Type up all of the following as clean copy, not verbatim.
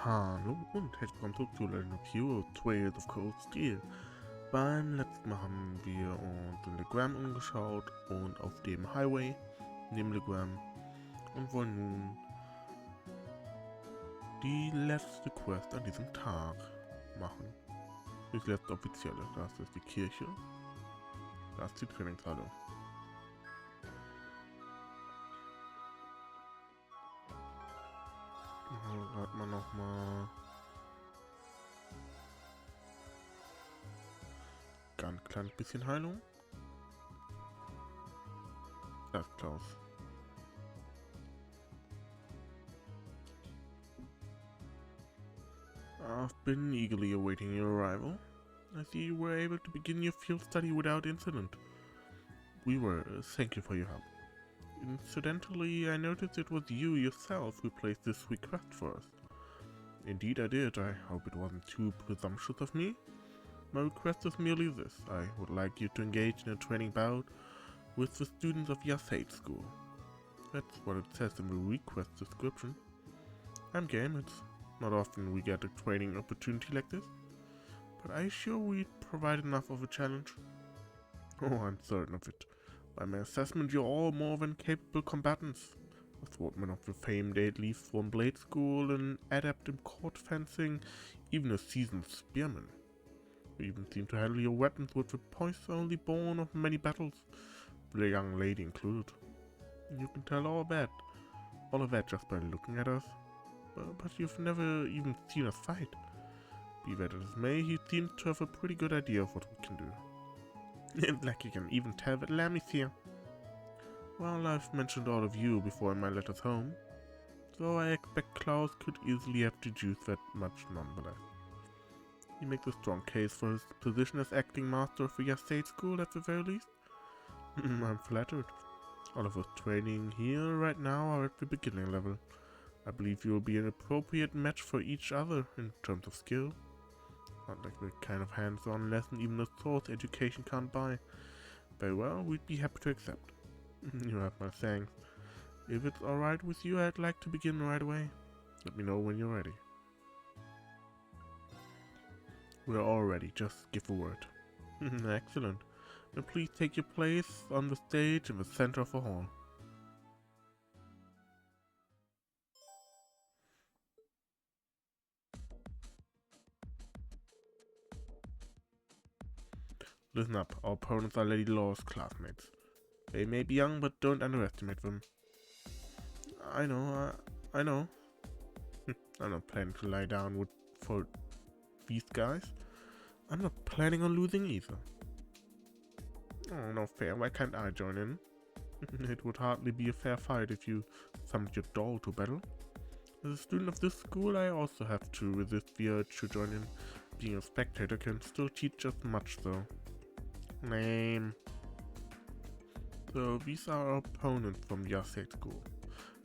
Hallo und herzlich willkommen zurück zu Legend of Heroes Trails of Cold Steel. Beim letzten Mal haben wir uns in Legram umgeschaut und auf dem Highway neben Legram und wollen nun die letzte Quest an diesem Tag machen. Das letzte offizielle. Das ist die Kirche. Das ist die Trainingshalle. Warten wir nochmal. Ganz kleines bisschen Heilung. Das ist Klaus. I've been eagerly awaiting your arrival. I see you were able to begin your field study without incident. We were. Thank you for your help. Incidentally, I noticed it was you yourself who placed this request for us. Indeed I did. I hope it wasn't too presumptuous of me. My request is merely this. I would like you to engage in a training bout with the students of Arseid school. That's what it says in the request description. I'm game. It's not often we get a training opportunity like this, but are you sure we'd provide enough of a challenge? Oh, I'm certain of it. By my assessment, you're all more than capable combatants. A swordsman of the famed 8 leaves from blade school, an adept in court fencing, even a seasoned spearman. You even seem to handle your weapons with the poise only born of many battles, the young lady included. You can tell all of that just by looking at us. But you've never even seen us fight. Be that as it may, he seems to have a pretty good idea of what we can do. Like you can even tell that Lammy's here. Well, I've mentioned all of you before in my letters home, so I expect Klaus could easily have deduced that much nonetheless. He makes a strong case for his position as acting master of the Arseid school at the very least. I'm flattered. All of us training here right now are at the beginning level. I believe you will be an appropriate match for each other in terms of skill. Not like the kind of hands-on lesson even a Thors education can't buy. Very well, we'd be happy to accept. You have my thanks. If it's alright with you, I'd like to begin right away. Let me know when you're ready. We're all ready, just give a word. Excellent. Now please take your place on the stage in the center of the hall. Listen up, our opponents are Lady Laura's classmates. They may be young, but don't underestimate them. I know. I'm not planning to lie down for these guys. I'm not planning on losing either. Oh, no fair. Why can't I join in? It would hardly be a fair fight if you summoned your doll to battle. As a student of this school, I also have to resist the urge to join in. Being a spectator can still teach us much, though. Lame. So these are our opponents from the Arseid school.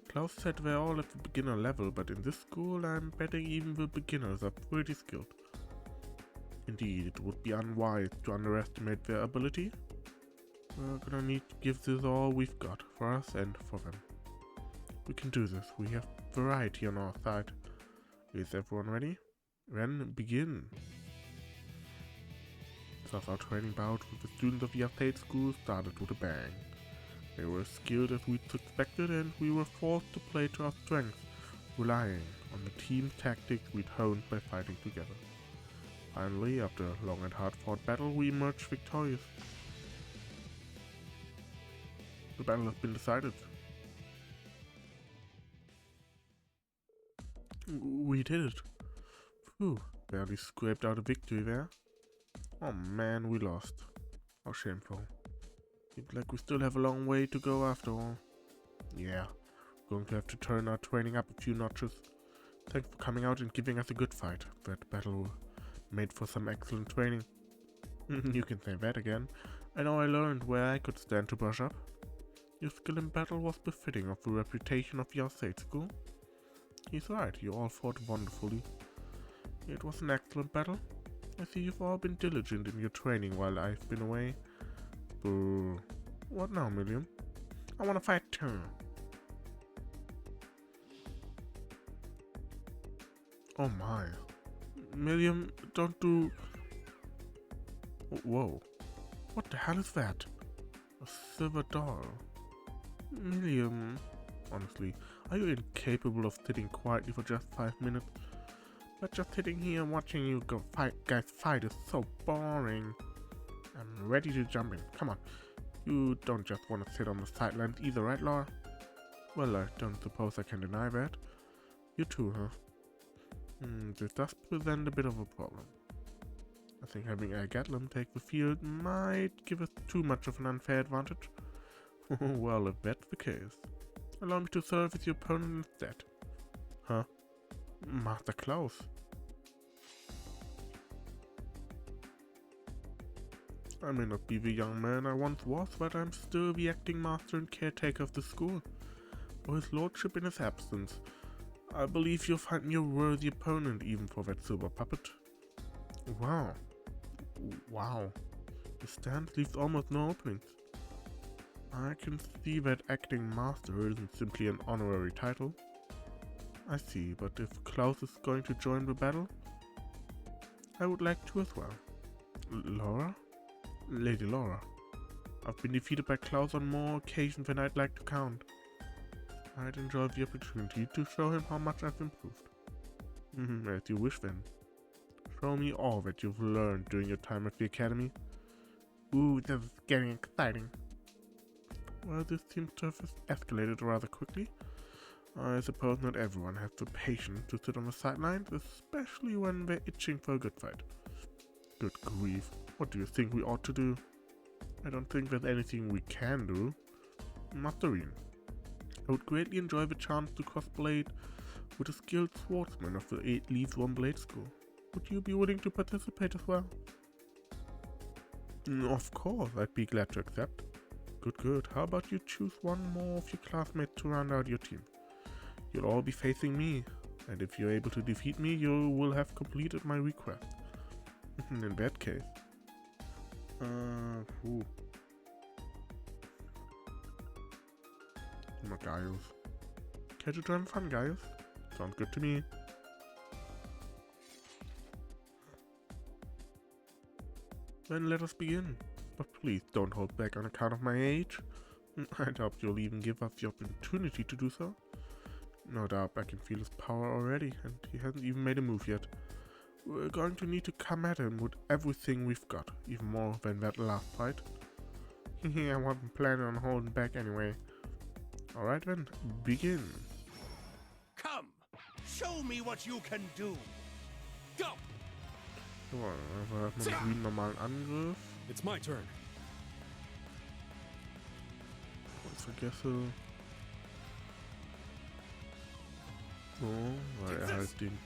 Klaus said they're all at the beginner level, but in this school I'm betting even the beginners are pretty skilled. Indeed, it would be unwise to underestimate their ability. We're gonna need to give this all we've got, for us and for them. We can do this, we have variety on our side. Is everyone ready? Then begin. Thus our training bout with the students of the Arseid school started with a bang. They were as skilled as we'd expected, and we were forced to play to our strengths, relying on the team tactics we'd honed by fighting together. Finally, after a long and hard-fought battle, we emerged victorious. The battle has been decided. We did it. Phew, barely scraped out a victory there. Oh man, we lost. How shameful. Seems like we still have a long way to go after all. Yeah, we're going to have to turn our training up a few notches. Thanks for coming out and giving us a good fight. That battle made for some excellent training. You can say that again. I know I learned where I could stand to brush up. Your skill in battle was befitting of the reputation of the Arseid school. He's right, you all fought wonderfully. It was an excellent battle. I see you've all been diligent in your training while I've been away. Boo. What now, Million? I wanna fight too. Oh my. Miriam, don't do... Whoa. What the hell is that? A silver doll. Miriam... Honestly, are you incapable of sitting quietly for just 5 minutes? But just sitting here watching you guys fight is so boring. I'm ready to jump in. Come on. You don't just want to sit on the sidelines either, right, Laura? Well, I don't suppose I can deny that. You too, huh? This does present a bit of a problem. I think having a Gatlin take the field might give us too much of an unfair advantage. Well, if that's the case, allow me to serve as your opponent instead. Huh? Master Klaus. I may not be the young man I once was, but I'm still the acting master and caretaker of the school. For his lordship in his absence, I believe you'll find me a worthy opponent even for that silver puppet. Wow. Wow. The stance leaves almost no openings. I can see that acting master isn't simply an honorary title. I see, but if Klaus is going to join the battle, I would like to as well. Laura? Lady Laura. I've been defeated by Klaus on more occasions than I'd like to count. I'd enjoy the opportunity to show him how much I've improved. As you wish then. Show me all that you've learned during your time at the academy. Ooh, this is getting exciting. Well, this seems to have escalated rather quickly. I suppose not everyone has the patience to sit on the sidelines, especially when they're itching for a good fight. Good grief, what do you think we ought to do? I don't think there's anything we can do. Master Rean, I would greatly enjoy the chance to cross-blade with a skilled swordsman of the 8 Leaves 1 Blade School. Would you be willing to participate as well? Of course, I'd be glad to accept. Good. How about you choose one more of your classmates to round out your team? You'll all be facing me, and if you're able to defeat me, you will have completed my request. In that case... Come on, Gaius. Care to join fun, Gaius? Sounds good to me. Then let us begin. But please don't hold back on account of my age. I doubt you'll even give us the opportunity to do so. No doubt I can feel his power already, and he hasn't even made a move yet. We're going to need to come at him with everything we've got, even more than that last fight. I wasn't planning on holding back anyway. Alright then, begin. Come, show me what you can do. Go! So, also erstmal einen normalen Angriff. It's my turn. Ich vergesse. So, weil er halt den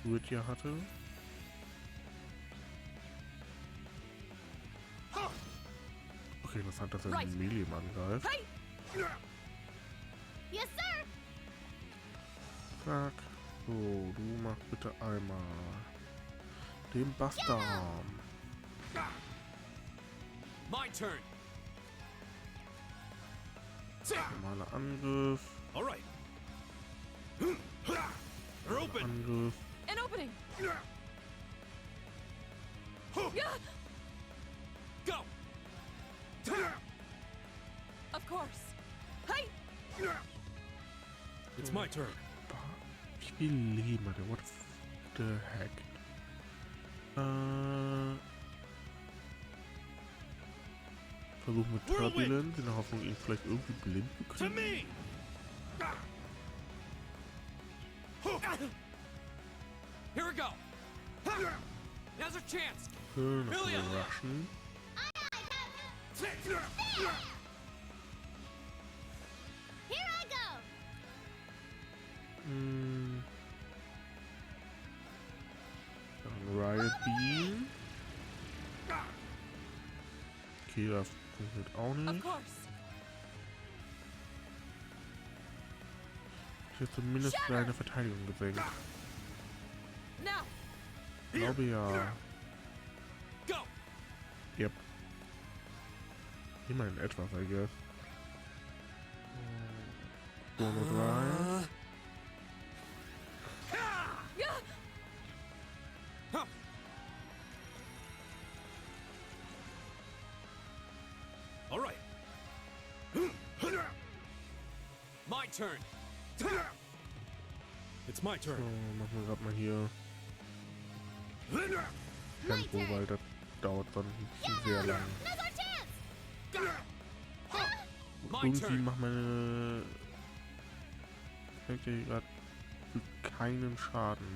Schuljahr hatte. Okay, interessant, dass er den Melee angreift. Yes, sir. Zack. So, du machst bitte einmal den Bastarm. My turn. Normaler Angriff. All right. They're open. Angriff. An opening. Go. Of course. Hey. It's my turn. Wie viel Leben hat er? What the heck? Versuchen mit Turbulence in der Hoffnung, ihn vielleicht irgendwie blind zu To kriegen. me! Here we go. Now's our chance. Schön, noch überraschen. Here I go. Dann Riot Beam. Okay, das funktioniert auch Of nicht. course. Ich habe zumindest seine Verteidigung gesenkt. Now. Ich glaube ja. Go. Yep. Immerhin etwas, I guess. Bonus rein. My turn. It's my So, turn. machen wir gerade mal hier My Tempo, turn. weil das dauert dann sehr lang. Now's our chance. My Irgendwie turn. macht meine Charakter hier gerade keinen Schaden.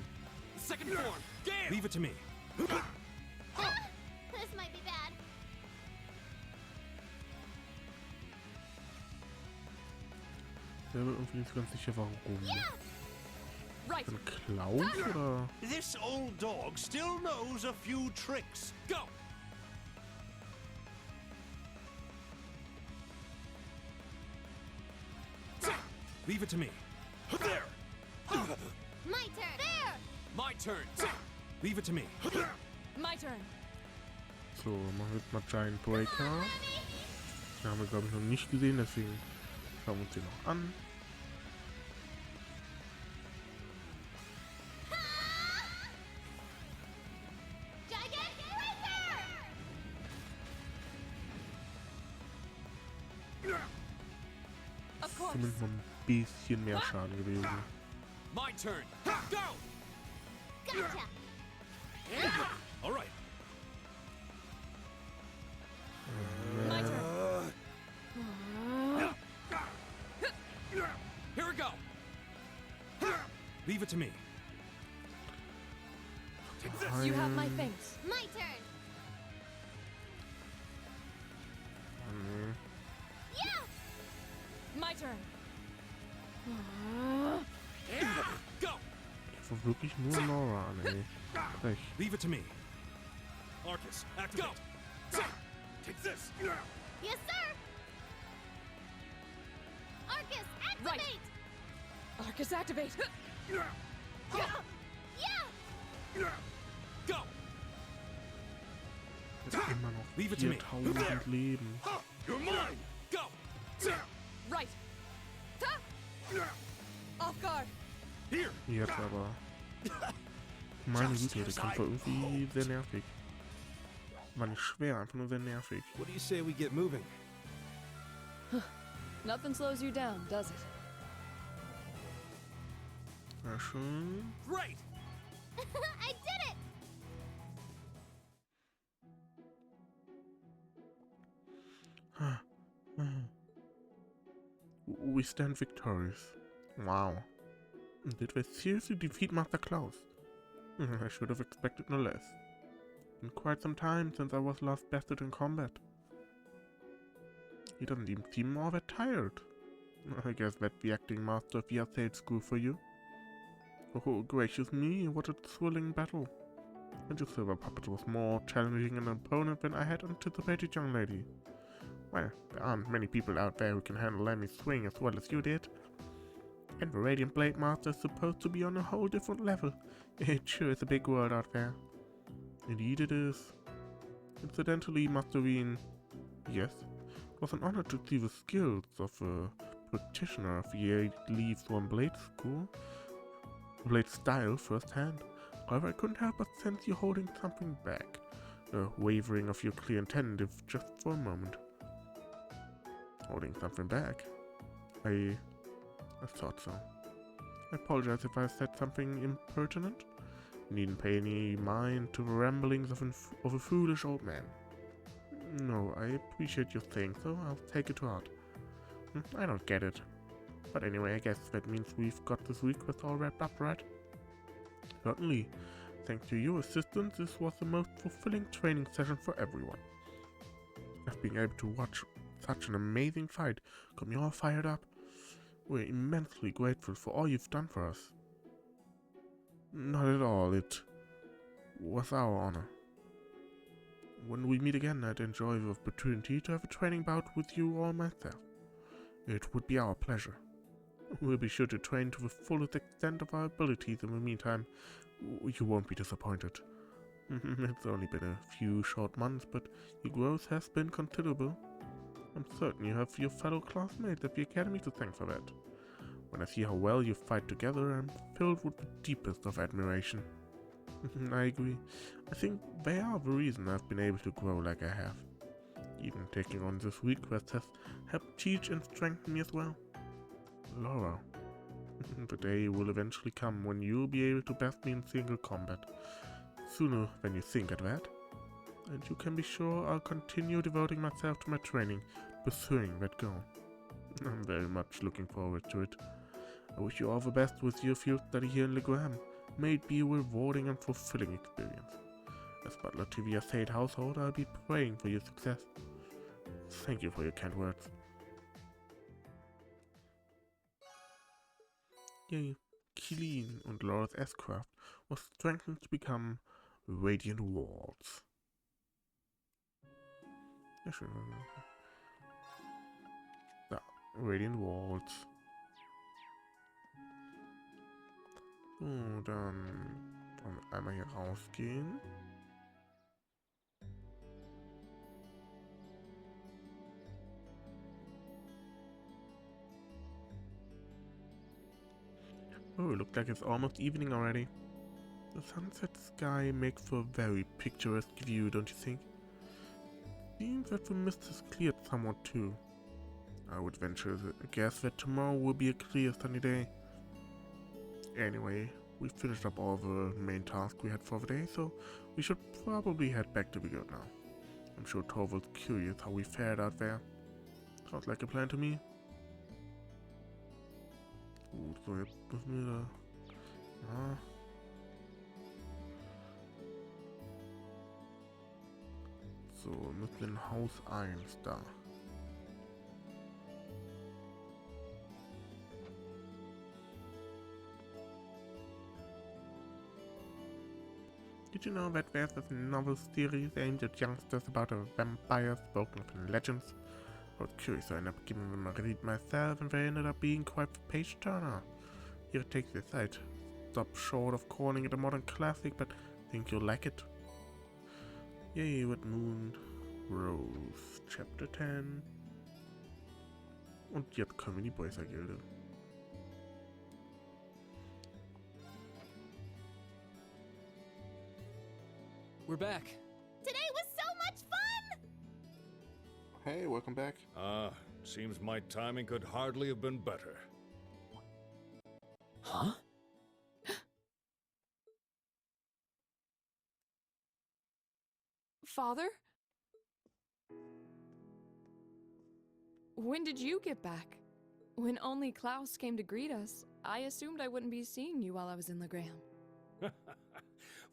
Second form. Gale. Leave it to me. This might be bad. Ich bin irgendwie nicht ganz sicher, warum. Right. Von Klaus oder? This old dog still knows a few tricks. Go. Leave it to me. There! My turn. There. My turn. Leave it to me. My turn. So, machen wir jetzt mal Giant Breaker. Den haben wir, glaube ich, noch nicht gesehen, deswegen schauen wir uns den noch an. Giant Breaker. Of course. Zumindest noch ein bisschen mehr Schaden gewesen. My turn. Go. Gotcha. All right. My turn. Here we go. Leave it to me. You have my thanks. My turn. Yeah. My turn. Go. Ich war wirklich nur Laura an, ey. Frech. Leave it to me. Arcus, activate. Go. Take this! Yes, sir. Arcus, activate. Arcus, activate. Yeah. Go. Jetzt immer noch Leave it to me. 4000 Leben. You're mine! Go. Right. Off guard. Here! Jetzt aber. Meine Güte, der Kampf war irgendwie sehr nervig. War nicht schwer, einfach nur sehr nervig. What do you say we get moving? Nothing slows you down, does it? Ja, schön. Great. I did it. We stand victorious. Wow. Did we seriously defeat Master Klaus? I should have expected no less. Been quite some time since I was last bested in combat. He doesn't even seem all that tired. I guess that's the acting master of the Arseid school for you. Oh, gracious me, what a thrilling battle. And your silver puppet was more challenging an opponent than I had anticipated, young lady. Well, there aren't many people out there who can handle any swing as well as you did. And the Radiant Blade Master is supposed to be on a whole different level. It sure is a big world out there. Indeed it is. Incidentally, Master Rean, yes, it was an honor to see the skills of a practitioner of the Elite One Blade School, Blade style firsthand. However, I couldn't help but sense you holding something back, a wavering of your clear intent if just for a moment. Holding something back? I thought so. I apologize if I said something impertinent. Needn't pay any mind to the ramblings of a foolish old man. No, I appreciate you saying so. I'll take it to heart. I don't get it. But anyway, I guess that means we've got this request all wrapped up, right? Certainly. Thanks to your assistance, this was the most fulfilling training session for everyone. I've been able to watch such an amazing fight got me all fired up. We're immensely grateful for all you've done for us. Not at all, it was our honor. When we meet again, I'd enjoy the opportunity to have a training bout with you all myself. It would be our pleasure. We'll be sure to train to the fullest extent of our abilities in the meantime. You won't be disappointed. It's only been a few short months, but your growth has been considerable. I'm certain you have your fellow classmates at the academy to thank for that. When I see how well you fight together, I'm filled with the deepest of admiration. I agree. I think they are the reason I've been able to grow like I have. Even taking on this request has helped teach and strengthen me as well. Laura. The day will eventually come when you'll be able to best me in single combat. Sooner than you think at that. And you can be sure I'll continue devoting myself to my training, pursuing that goal. I'm very much looking forward to it. I wish you all the best with your field study here in Legram. May it be a rewarding and fulfilling experience. As butler to the Arseid household, I'll be praying for your success. Thank you for your kind words. Yay, Killeen und Laura's S-Craft was strengthened to become Radiant Walls. Ja, schön. Da, Radiant Walls. So, dann wollen wir einmal hier rausgehen. Oh, look like it's almost evening already. The sunset sky makes for a very picturesque view, don't you think? Seems that the mist has cleared somewhat too. I would venture to guess that tomorrow will be a clear sunny day. Anyway, we finished up all the main tasks we had for the day, so we should probably head back to the guild now. I'm sure Torvald's curious how we fared out there. Sounds like a plan to me. Gut, so jetzt müssen wir da... Ja. So, wir müssen in Haus 1 da. Did you know that there's a novel series aimed at youngsters about a vampire spoken of in legends? I was curious, so I ended up giving them a read myself, and they ended up being quite the page-turner. Here, take this. I'd stop short of calling it a modern classic, but think you'll like it. Yay, what moon? Rose, Chapter 10. Und jetzt kommen wir in die Boyser-Gilde. We're back. Today was so much fun! Hey, welcome back. Seems my timing could hardly have been better. Huh? Father? When did you get back? When only Klaus came to greet us, I assumed I wouldn't be seeing you while I was in Legram.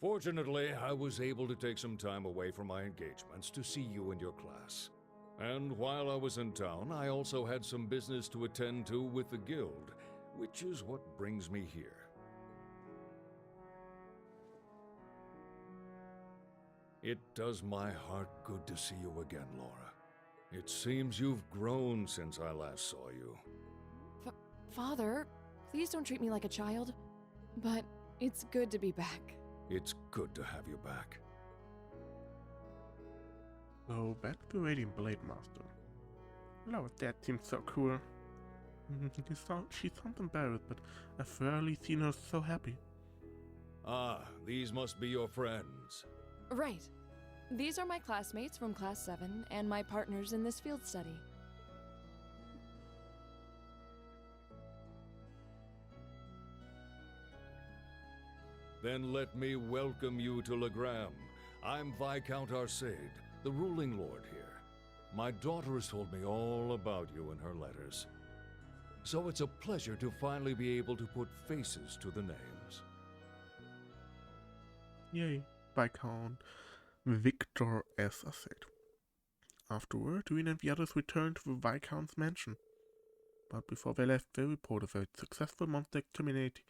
Fortunately, I was able to take some time away from my engagements to see you and your class. And while I was in town, I also had some business to attend to with the guild, which is what brings me here. It does my heart good to see you again, Laura. It seems you've grown since I last saw you. Father, please don't treat me like a child. But it's good to be back. It's good to have you back. So, back to Radiant Blade Master. Laura's dad seems so cool. She sounds embarrassed, but I've rarely seen her so happy. Ah, these must be your friends. Right. These are my classmates from Class 7 and my partners in this field study. Then let me welcome you to Legram. I'm Viscount Arseid, the ruling lord here. My daughter has told me all about you in her letters. So it's a pleasure to finally be able to put faces to the names. Yay, Viscount Victor S. Arseid. Afterward, Rean and the others returned to the Viscount's mansion. But before they left, they reported a successful monster exterminating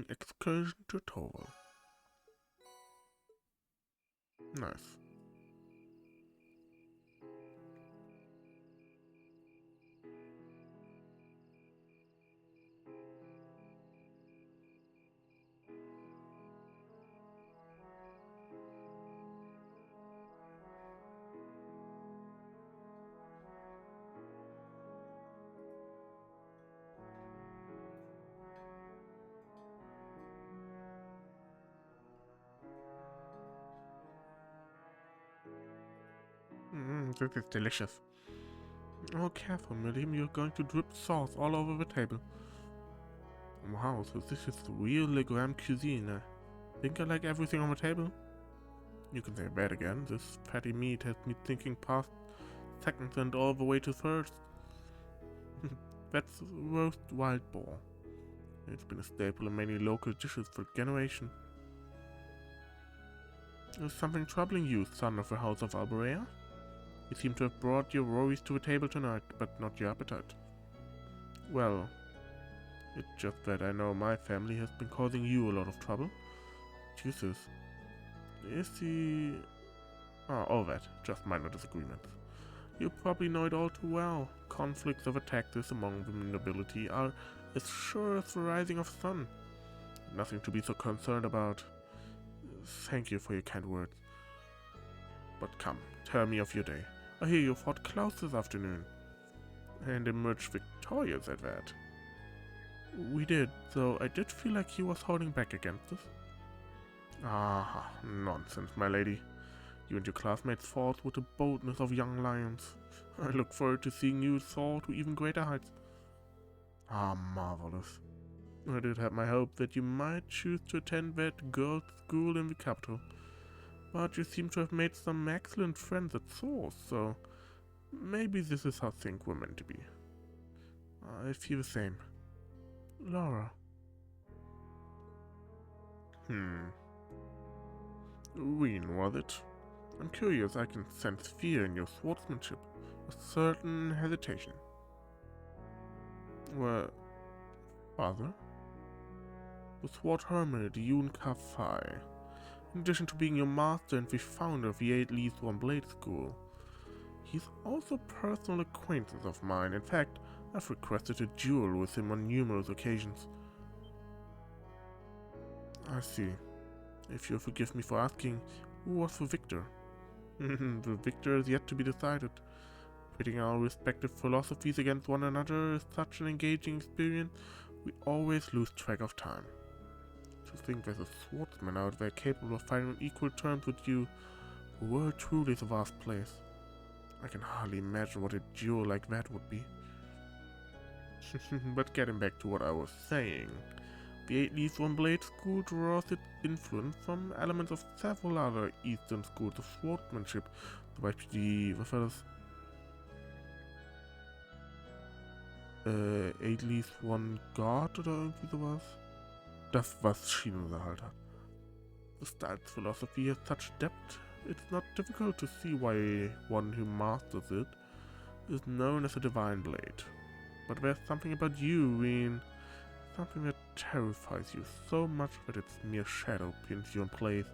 excursion to Thors. Nice. This is delicious. Oh, careful, William, you're going to drip sauce all over the table. Wow, so this is real Legram cuisine. I think I like everything on the table. You can say that again. This fatty meat has me thinking past seconds and all the way to thirds. That's roast wild boar. It's been a staple in many local dishes for generations. Is something troubling you, son of the House of Alberea? You seem to have brought your worries to the table tonight, but not your appetite. Well, it's just that I know my family has been causing you a lot of trouble. Jesus. Is he... Ah, all that. Just minor disagreements. You probably know it all too well. Conflicts over taxes among the nobility are as sure as the rising of the sun. Nothing to be so concerned about. Thank you for your kind words. But come, tell me of your day. I hear you fought Klaus this afternoon. And emerged victorious at that. We did, though I did feel like he was holding back against us. Ah, nonsense, my lady. You and your classmates fought with the boldness of young lions. I look forward to seeing you soar to even greater heights. Ah, marvelous. I did have my hope that you might choose to attend that girls' school in the capital. But you seem to have made some excellent friends at Thors, so maybe this is how things were meant to be. I feel the same. Laura. Rean, was it? I'm curious, I can sense fear in your swordsmanship, a certain hesitation. Well, father? The sword hermit Yun Ka-Fai. In addition to being your master and the founder of the 8 Leaves One Blade School, he's also a personal acquaintance of mine. In fact, I've requested a duel with him on numerous occasions. I see. If you'll forgive me for asking, who was the victor? The victor is yet to be decided. Pitting our respective philosophies against one another is such an engaging experience, we always lose track of time. To think there's a swordsman out there capable of fighting on equal terms with you, the world truly is a vast place. I can hardly imagine what a duel like that would be. But getting back to what I was saying, the 8 Leaves One Blade School draws its influence from elements of several other Eastern schools of swordsmanship, zum Beispiel die, was war das? 8 Leaves One God oder irgendwie sowas? Das, was Shinra halt hat. The style's philosophy has such depth, it's not difficult to see why one who masters it is known as a divine blade. But there's something about you, Rean, something that terrifies you so much that its mere shadow pins you in place.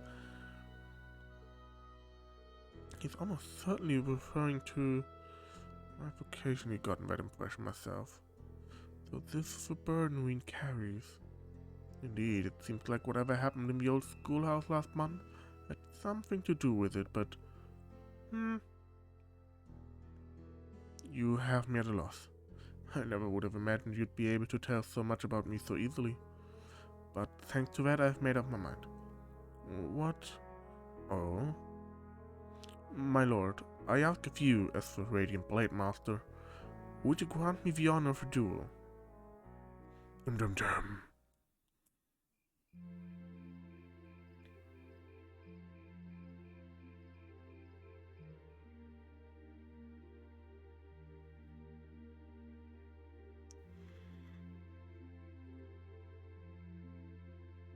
He's almost certainly referring to... I've occasionally gotten that impression myself. So this is the burden Rean carries. Indeed, it seems like whatever happened in the old schoolhouse last month had something to do with it, but... You have me at a loss. I never would have imagined you'd be able to tell so much about me so easily. But thanks to that, I've made up my mind. What? Oh? My lord, I ask of you, as the Radiant Blade Master, would you grant me the honor of a duel? Dum-dum-dum.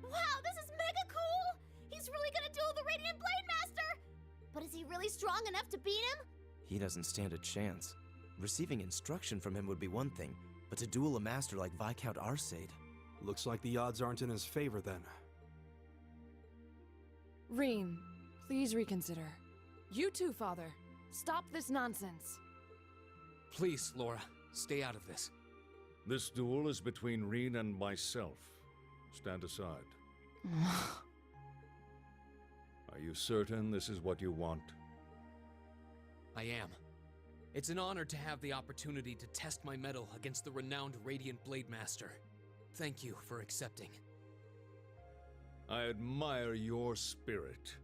Wow, this is mega cool! He's really gonna duel the Radiant Blade Master! But is he really strong enough to beat him? He doesn't stand a chance. Receiving instruction from him would be one thing, but to duel a master like Viscount Arseid... Looks like the odds aren't in his favor then. Rean, please reconsider. You too, father. Stop this nonsense. Please, Laura, stay out of this. This duel is between Rean and myself. Stand aside. Are you certain this is what you want? I am. It's an honor to have the opportunity to test my mettle against the renowned Radiant Blade Master. Thank you for accepting. I admire your spirit.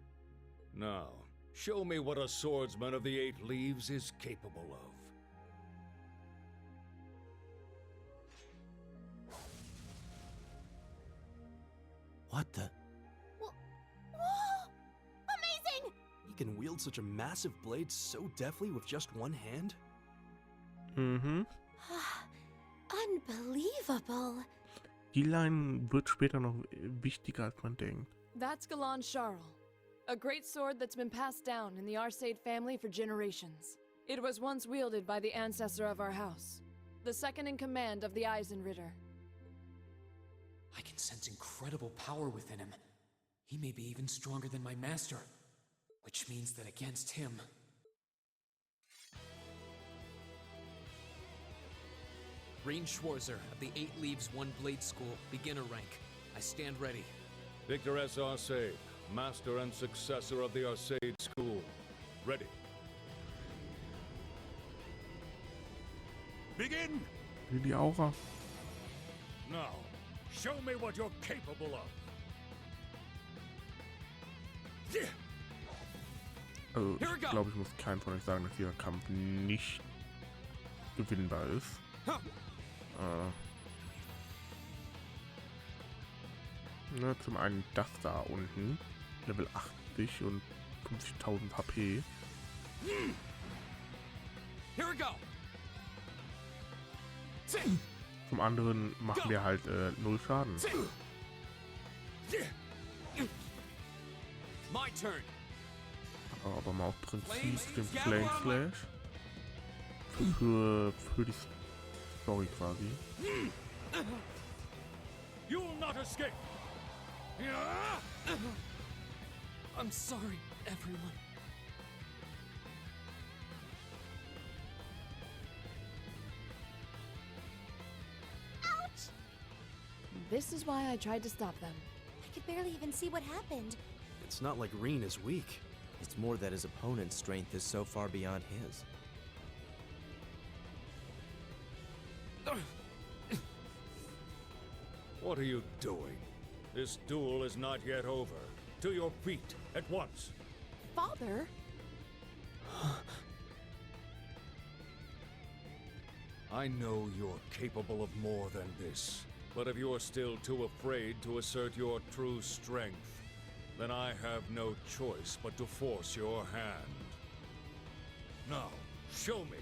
Now, show me what a swordsman of the 8 Leaves is capable of. What the? Whoa! Amazing! He can wield such a massive blade so deftly with just one hand? Mhm. Unbelievable. Die Line wird später noch wichtiger, als man denkt. That's Galan Charles, a great sword that's been passed down in the Arseid family for generations. It was once wielded by the ancestor of our house, the second in command of the Eisenritter. I can sense incredible power within him. He may be even stronger than my master, which means that against him... Rean Schwarzer of the 8 Leaves 1 Blade School, beginner rank. I stand ready. Victor S. Arseid, master and successor of the Arseid School. Ready. Begin! Die Aura. Now, show me what you're capable of. Also, ich glaube, ich muss keinem von euch sagen, dass dieser Kampf nicht gewinnbar ist. Zum einen das da unten, Level 80 und 50.000 HP. Here we go. Zum anderen machen wir halt 0 Schaden. My turn. Aber mal auf Prinzip den Flame Slash für die Story quasi. You'll not escape. I'm sorry, everyone. Ouch! This is why I tried to stop them. I could barely even see what happened. It's not like Rean is weak. It's more that his opponent's strength is so far beyond his. What are you doing? This duel is not yet over. To your feet, at once. Father? I know you're capable of more than this. But if you're still too afraid to assert your true strength, then I have no choice but to force your hand. Now, show me.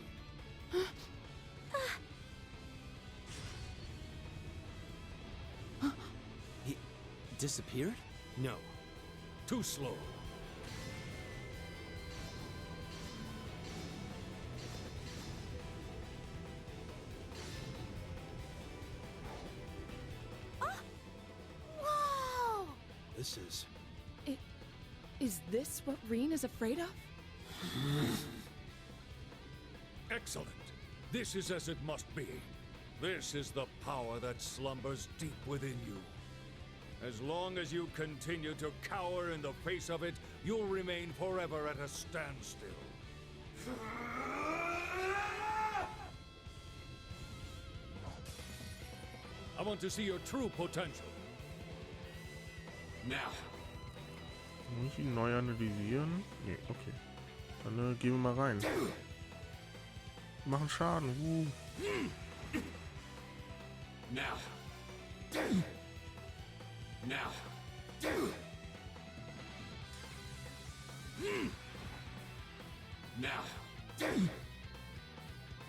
He disappeared? No. Too slow. Whoa! This is... Is this what Rean is afraid of? Excellent. This is as it must be. This is the power that slumbers deep within you. As long as you continue to cower in the face of it, you'll remain forever at a standstill. I want to see your true potential. Now. Muss ich ihn neu analysieren? Nee, okay. Dann gehen wir mal rein. Machen Schaden. Now. Now. Now.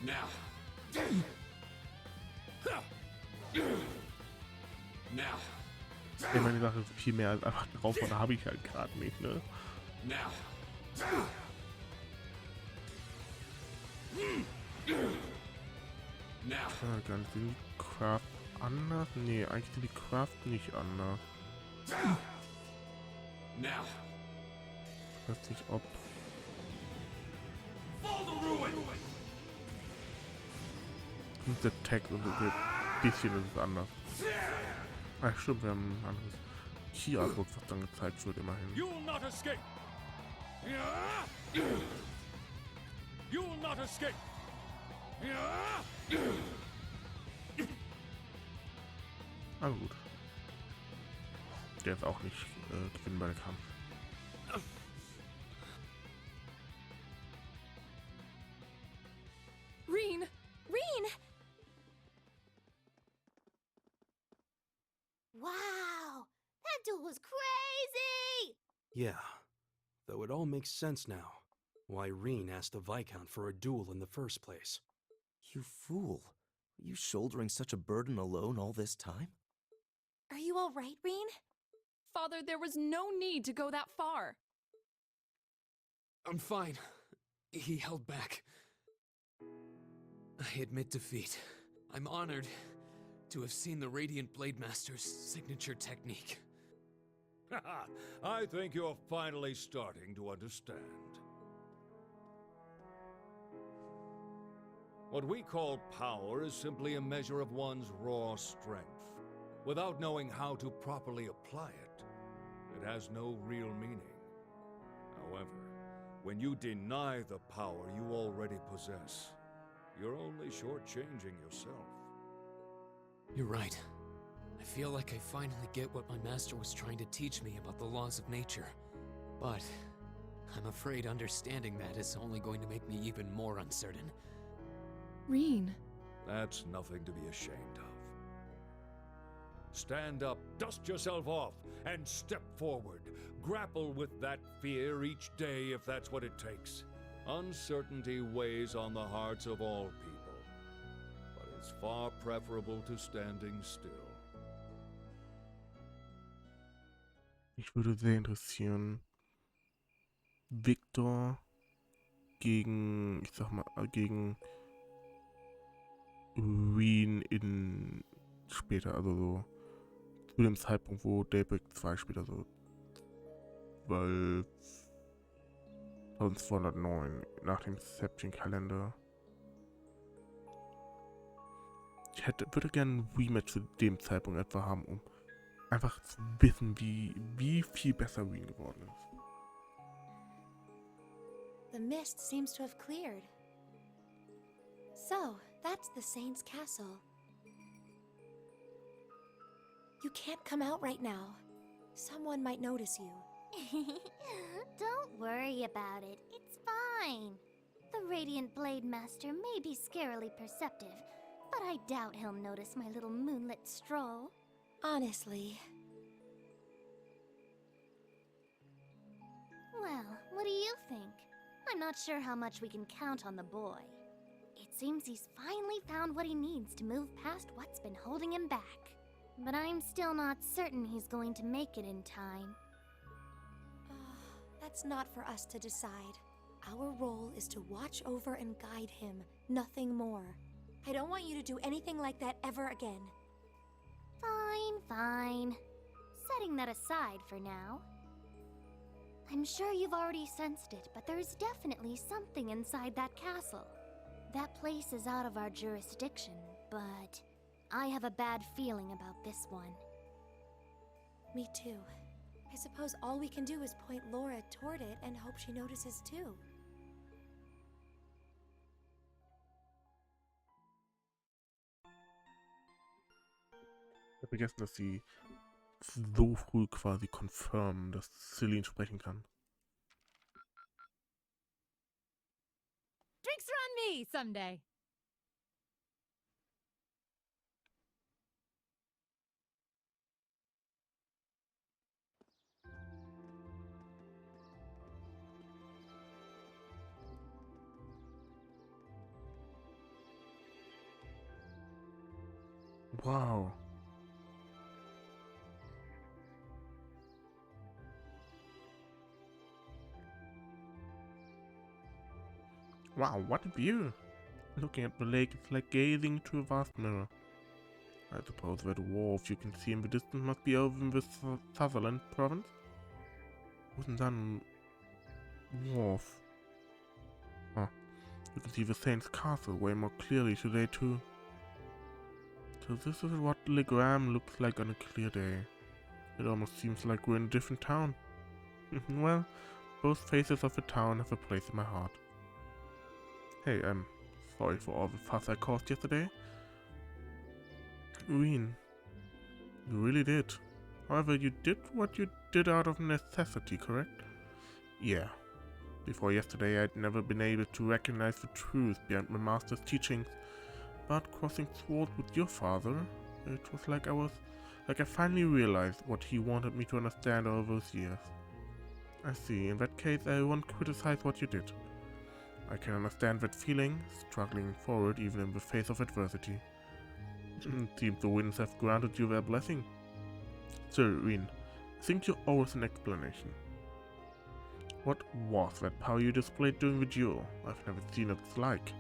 Now. Now. Ich meine, die Sache ist viel mehr als einfach drauf, und da habe ich halt gerade nicht, ne? Now. Now. Ganz sind die Craft anders? Nee, eigentlich sind die Craft nicht anders. Now. Ich weiß nicht, ob... Und der Text und so ein bisschen ist es anders. Ach stimmt, wir haben ein anderes Key-Artwork, was dann gezeigt wird, immerhin. You'll not escape. You'll not escape. Ah gut. Der ist auch nicht gewinnbar, der Kampf. Rean! Rean! Wow! That That duel was crazy! Yeah, though it all makes sense now. Why Rean asked the Viscount for a duel in the first place. You fool. Were you shouldering such a burden alone all this time? Are you alright, Rean? Father, there was no need to go that far. I'm fine. He held back. I admit defeat. I'm honored to have seen the Radiant Blade Master's signature technique. I think you're finally starting to understand. What we call power is simply a measure of one's raw strength. Without knowing how to properly apply it, it has no real meaning. However, when you deny the power you already possess, you're only shortchanging yourself. You're right. I feel like I finally get what my master was trying to teach me about the laws of nature. But I'm afraid understanding that is only going to make me even more uncertain. Rean. That's nothing to be ashamed of. Stand up, dust yourself off, and step forward. Grapple with that fear each day if that's what it takes. Uncertainty weighs on the hearts of all people, but it's far preferable to standing still. Mich würde sehr interessieren, Victor gegen, ich sag mal, gegen Rean in später, also so zu dem Zeitpunkt, wo Daybreak 2 spielt, also 1209 nach dem Septian Calendar. Ich würde gerne ein Rematch zu dem Zeitpunkt etwa haben, um einfach zu wissen, wie viel besser Rean geworden ist. The mist seems to have cleared. So, that's the Saint's castle. You can't come out right now. Someone might notice you. Don't worry about it. It's fine. The Radiant Blade Master may be scarily perceptive, but I doubt he'll notice my little moonlit stroll. Honestly. Well, what do you think? I'm not sure how much we can count on the boy. It seems he's finally found what he needs to move past what's been holding him back. But I'm still not certain he's going to make it in time. That's not for us to decide. Our role is to watch over and guide him, nothing more. I don't want you to do anything like that ever again. Fine. Setting that aside for now. I'm sure you've already sensed it, but there's definitely something inside that castle. That place is out of our jurisdiction, but I have a bad feeling about this one. Me too. I suppose all we can do is point Laura toward it and hope she notices too. Ich habe vergessen, dass sie so früh quasi confirmen, dass Celine sprechen kann. Drinks are on me someday. Wow. Wow, what a view! Looking at the lake is like gazing into a vast mirror. I suppose that wharf you can see in the distance must be over in the Sutherland province. Wasn't that a wharf? Huh. You can see the Saint's castle way more clearly today too. So this is what Legram looks like on a clear day. It almost seems like we're in a different town. Well, both faces of the town have a place in my heart. Hey, I'm sorry for all the fuss I caused yesterday. Rean, you really did. However, you did what you did out of necessity, correct? Yeah. Before yesterday, I'd never been able to recognize the truth behind my master's teachings, but crossing swords with your father, it was like I was Like I finally realized what he wanted me to understand all those years. I see. In that case, I won't criticize what you did. I can understand that feeling, struggling forward even in the face of adversity. It seems the winds have granted you their blessing. Sir Rean, I think you owe us an explanation. What was that power you displayed during the duel? I've never seen its like.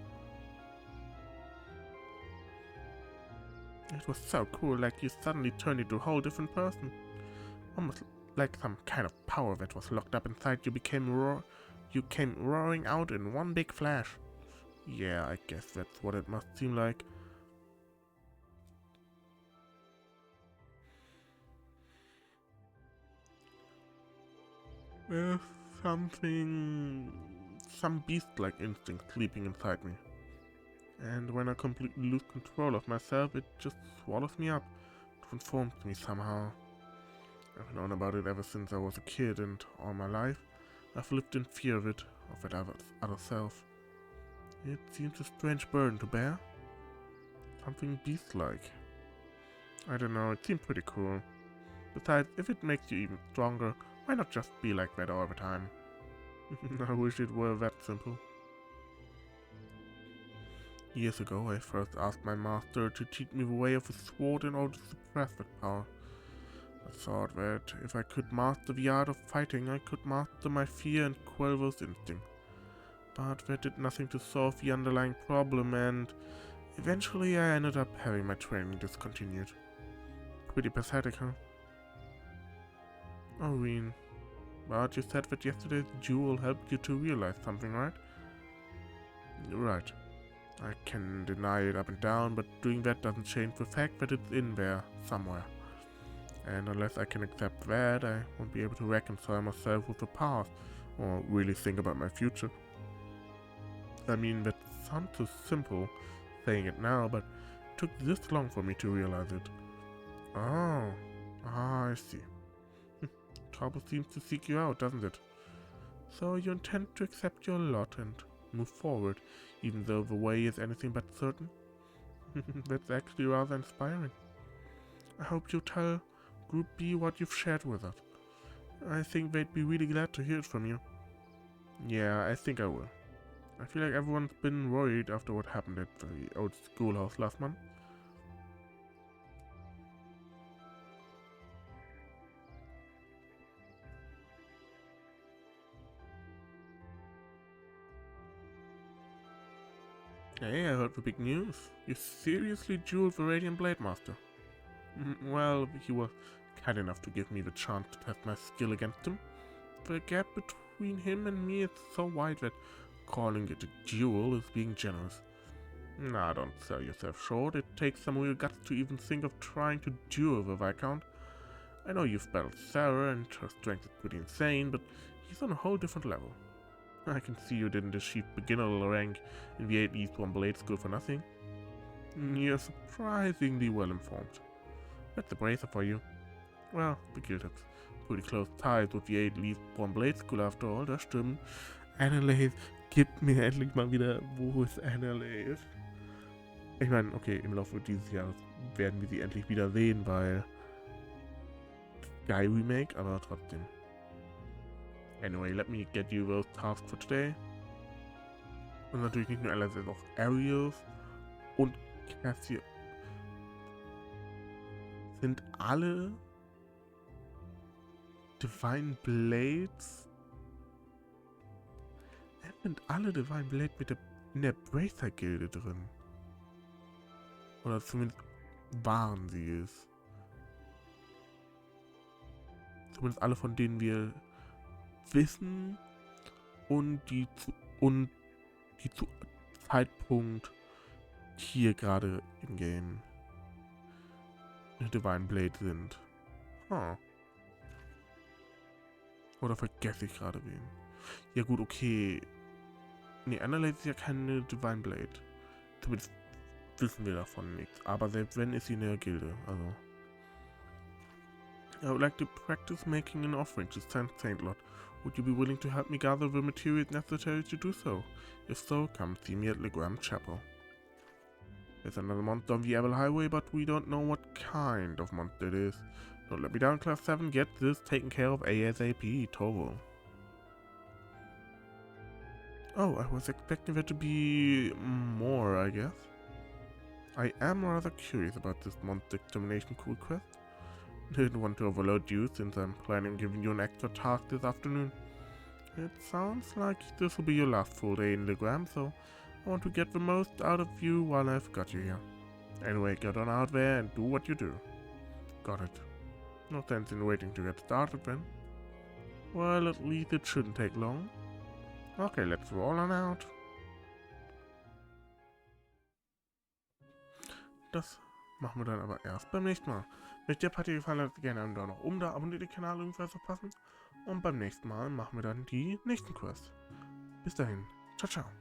It was so cool, like you suddenly turned into a whole different person. Almost like some kind of power that was locked up inside you came roaring out in one big flash. Yeah, I guess that's what it must seem like. There's some beast-like instinct sleeping inside me. And when I completely lose control of myself, it just swallows me up, transforms me somehow. I've known about it ever since I was a kid, and all my life, I've lived in fear of it, of that other self. It seems a strange burden to bear. Something beast-like. I don't know, it seems pretty cool. Besides, if it makes you even stronger, why not just be like that all the time? I wish it were that simple. Years ago, I first asked my master to teach me the way of the sword in order to suppress that power. I thought that if I could master the art of fighting, I could master my fear and quell those instincts. But that did nothing to solve the underlying problem, and eventually I ended up having my training discontinued. Pretty pathetic, huh? Oh, Rean. But you said that yesterday's duel helped you to realize something, right? Right. I can deny it up and down, but doing that doesn't change the fact that it's in there, somewhere. And unless I can accept that, I won't be able to reconcile myself with the past, or really think about my future. I mean, that sounds so simple, saying it now, but it took this long for me to realize it. Oh, I see. Trouble seems to seek you out, doesn't it? So you intend to accept your lot and move forward, even though the way is anything but certain? That's actually rather inspiring. I hope you'll tell Group B what you've shared with us. I think they'd be really glad to hear it from you. Yeah, I think I will. I feel like everyone's been worried after what happened at the old schoolhouse last month. Hey, I heard the big news. You seriously dueled the Radiant Blade Master. Well, he was kind enough to give me the chance to test my skill against him. The gap between him and me is so wide that calling it a duel is being generous. Nah, don't sell yourself short. It takes some real guts to even think of trying to duel the Viscount. I know you've battled Sarah and her strength is pretty insane, but he's on a whole different level. I can see you didn't achieve beginner rank in the 8 East 1 Blade School for nothing. You're surprisingly well informed. That's a bracer for you. Well, the Guild has pretty close ties with die 8 East 1 Blade School after all, das stimmt. Annalise, gib mir endlich mal wieder, wo ist Annalise? Ich meine, okay, im Laufe dieses Jahres werden wir sie endlich wieder sehen, weil Sky Remake, aber trotzdem. Anyway, let me get you those tasks for today. Und natürlich nicht nur Alice, auch Ariels und Cassie. Sind alle Divine Blades? Sind alle Divine Blade in der Bracer-Gilde drin? Oder zumindest waren sie es. Zumindest alle, von denen wir wissen und die zu Zeitpunkt hier gerade im Game Divine Blade sind. Huh. Oder vergesse ich gerade wen? Ja gut, okay. Ne, Annalise ist ja keine Divine Blade. Zumindest wissen wir davon nichts. Aber selbst wenn, ist sie in der Gilde. Also. I would like to practice making an offering to Saint Lot. Would you be willing to help me gather the materials necessary to do so? If so, come see me at Legram Chapel. There's another monster on the Evil Highway, but we don't know what kind of monster it is. Don't let me down, Class 7. Get this taken care of ASAP, Toro. Oh, I was expecting there to be more, I guess. I am rather curious about this monster extermination request. Didn't want to overload you since I'm planning on giving you an extra task this afternoon. It sounds like this will be your last full day in Legram, so I want to get the most out of you while I've got you here. Anyway, get on out there and do what you do. Got it. No sense in waiting to get started then. Well, at least it shouldn't take long. Okay, let's roll on out. Das machen wir dann aber erst beim nächsten Mal. Wenn euch der Part gefallen hat, gerne einen Daumen nach oben da, abonniert den Kanal, irgendwas verpassen. Und beim nächsten Mal machen wir dann die nächsten Quests. Bis dahin. Ciao, ciao.